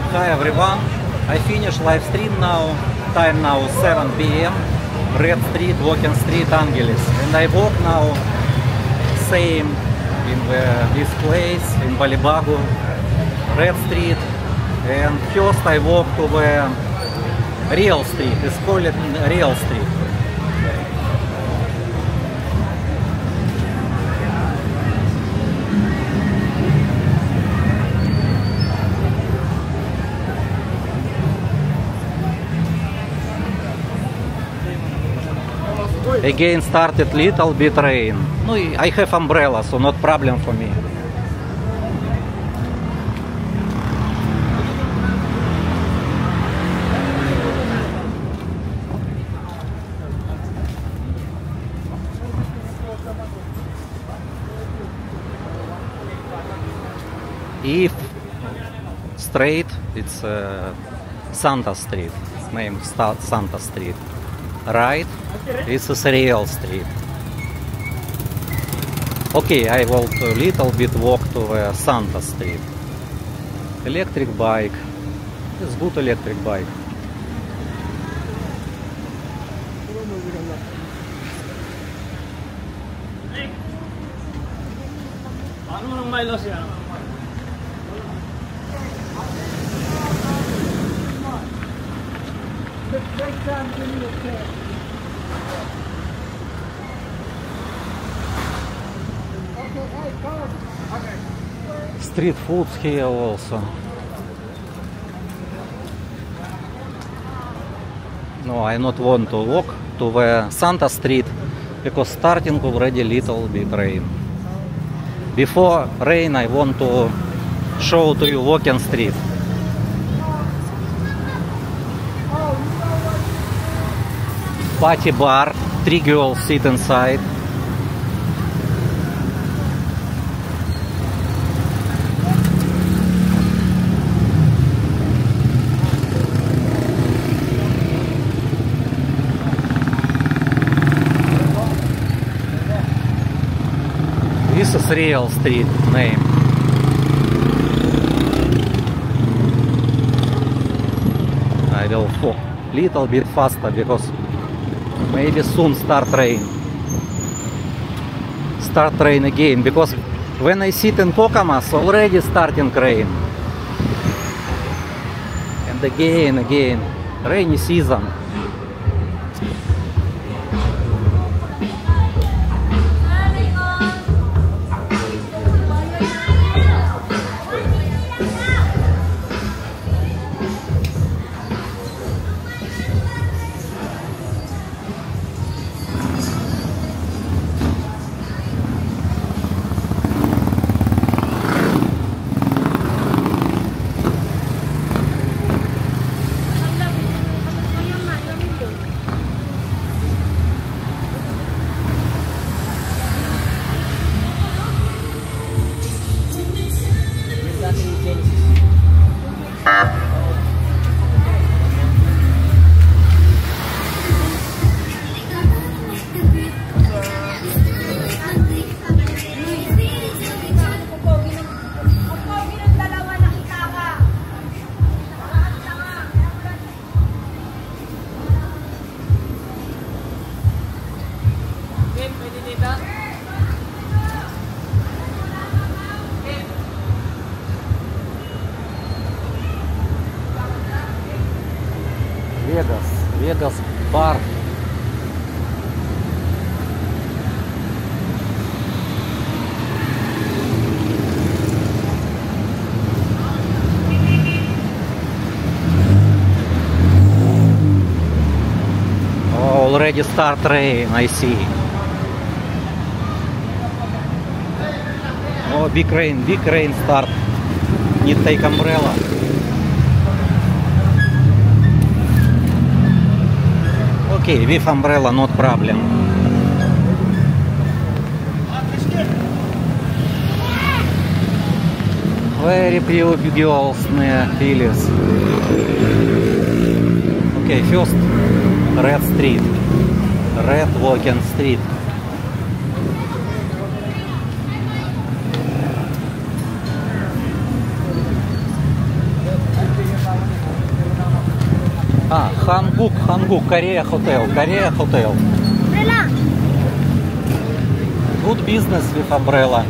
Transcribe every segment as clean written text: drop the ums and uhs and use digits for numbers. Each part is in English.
Hi everyone, I finished live stream now, time now 7 p.m. Red Street, Walking Street, Angeles. And I walk now same in this place, in Balibagu, Red Street. And first I walk to the Real Street, it's called Real Street. Again started little bit rain. No, I have umbrella, so not problem for me. If straight, it's Santa Street. It's named Santa Street. Right, this is Real Street. Okay, I will a little bit walk to Santa Street. Electric bike. It's good electric bike. Street foods here also. No, I not want to walk to the Santa Street because starting already little bit rain. Before rain I want to show to you Walking Street. Party bar, 3 girls sit inside. This is Real Street name. I will walk little bit faster because maybe soon start rain. Start rain again because when I sit in Kokomas already starting rain. And again, rainy season. Vegas bar. Oh, already start rain, I see. Oh, big rain start. Need take umbrella. Okay, with umbrella, not problem. Very pretty girls near Phyllis. Okay, first Red Street, Red Walking Street. Hanguk, Korea Hotel. Good business with umbrella.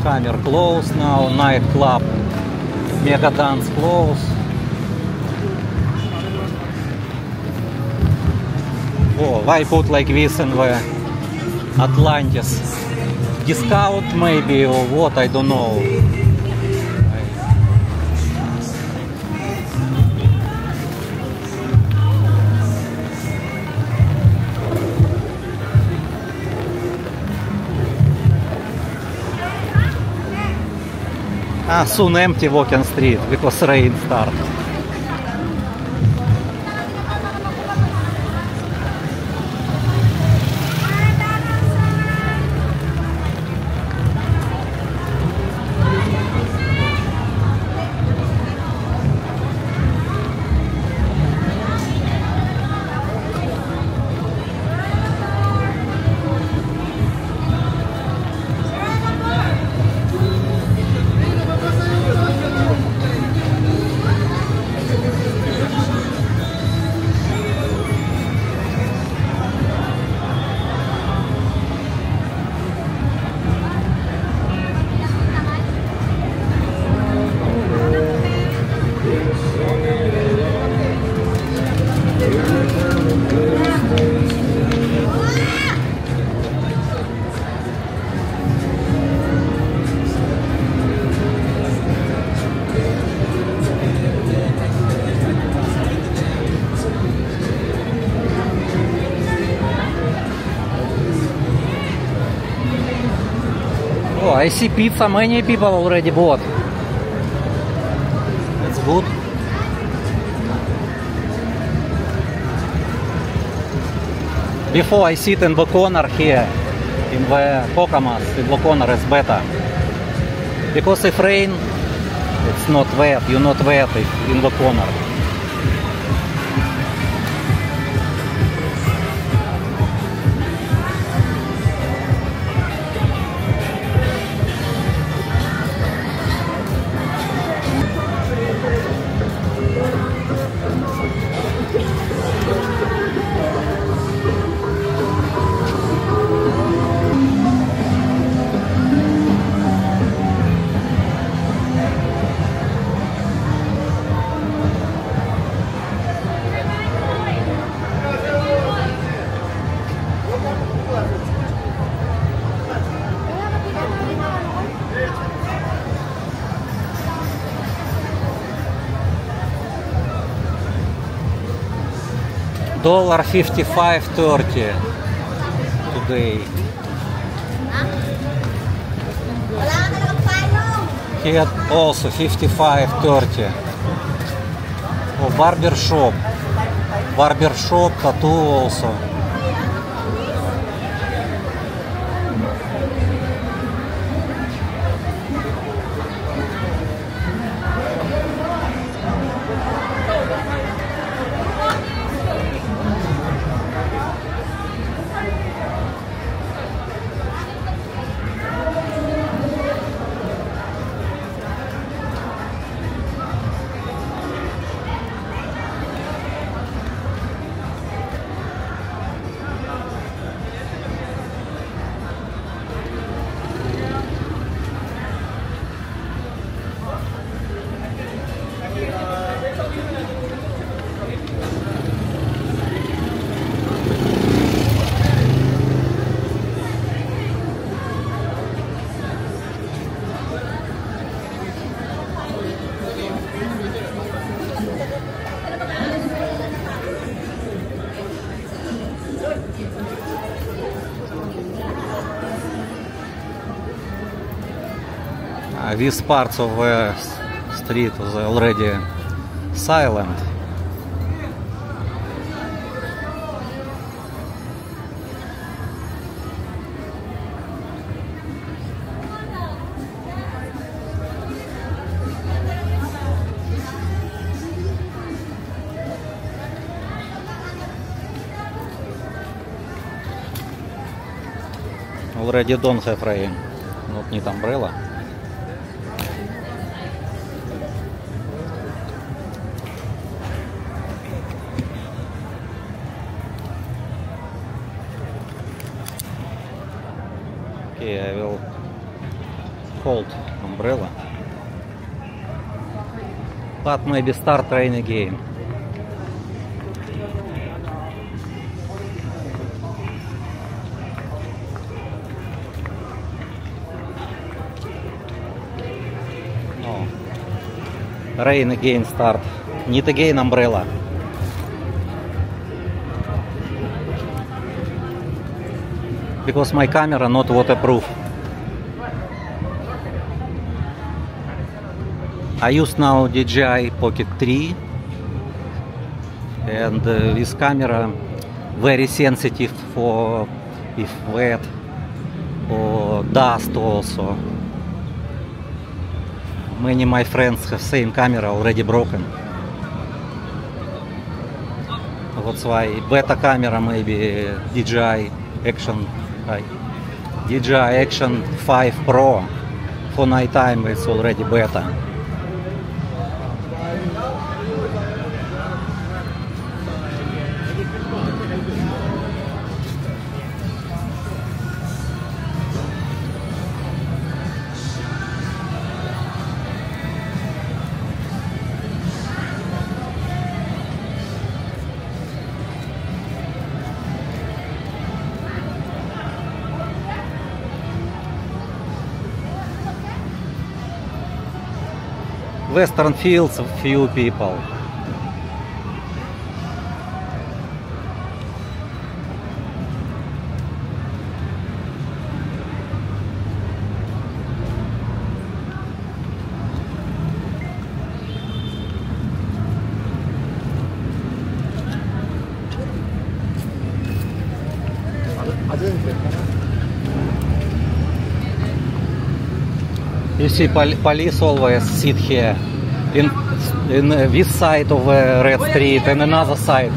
Hammer closed now, night club, Mega Dance closed. Oh, why put like this in the Atlantis? Discount maybe or what, I don't know. Soon empty Walking Street because rain starts. Oh, I see pizza, many people already bought. That's good. Before I sit in the corner here, in the Pocamas, in the corner is better. Because if rain, it's not wet, you're not wet in the corner. $55.30 today. Here also $55.30. Oh, barber shop, tattoo also. These parts of the street was already silent. Already don't have rain. Not need umbrella. Okay, I will hold umbrella. But maybe start rain again. Oh. Rain again start. Need again umbrella. Because my camera not waterproof. I use now DJI Pocket 3, and this camera very sensitive for if wet or dust also. Many my friends have same camera already broken. That's why beta camera maybe DJI Action DJI Action 5 Pro for nighttime is already beta. Western fields, few people. You see, police always sit here in this side of Red Street and another side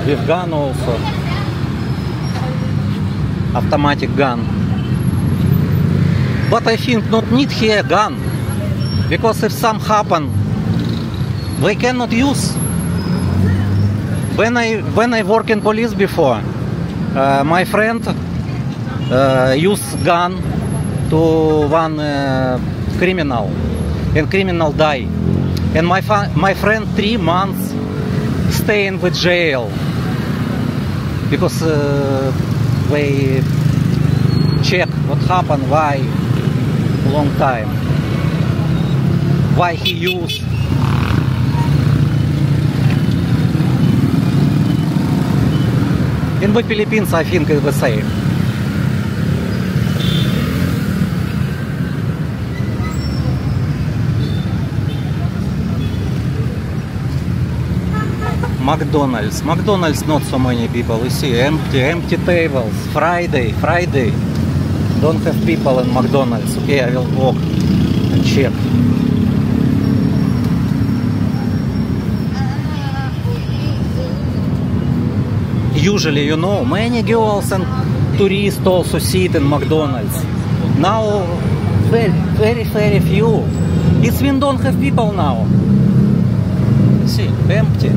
with gun also, automatic gun. But I think not need here gun, because if some happen, they cannot use. When I work in police before, my friend used gun to one criminal, and criminal die, and my friend 3 months stay in the jail because they check what happened, why long time, why he used. In the Philippines I think it's the same. McDonald's not so many people. You see, empty tables. Friday. Don't have people in McDonald's. Okay, I will walk and check. Usually, you know, many girls and tourists also sit in McDonald's. Now, very few. It's when don't have people now. See, empty.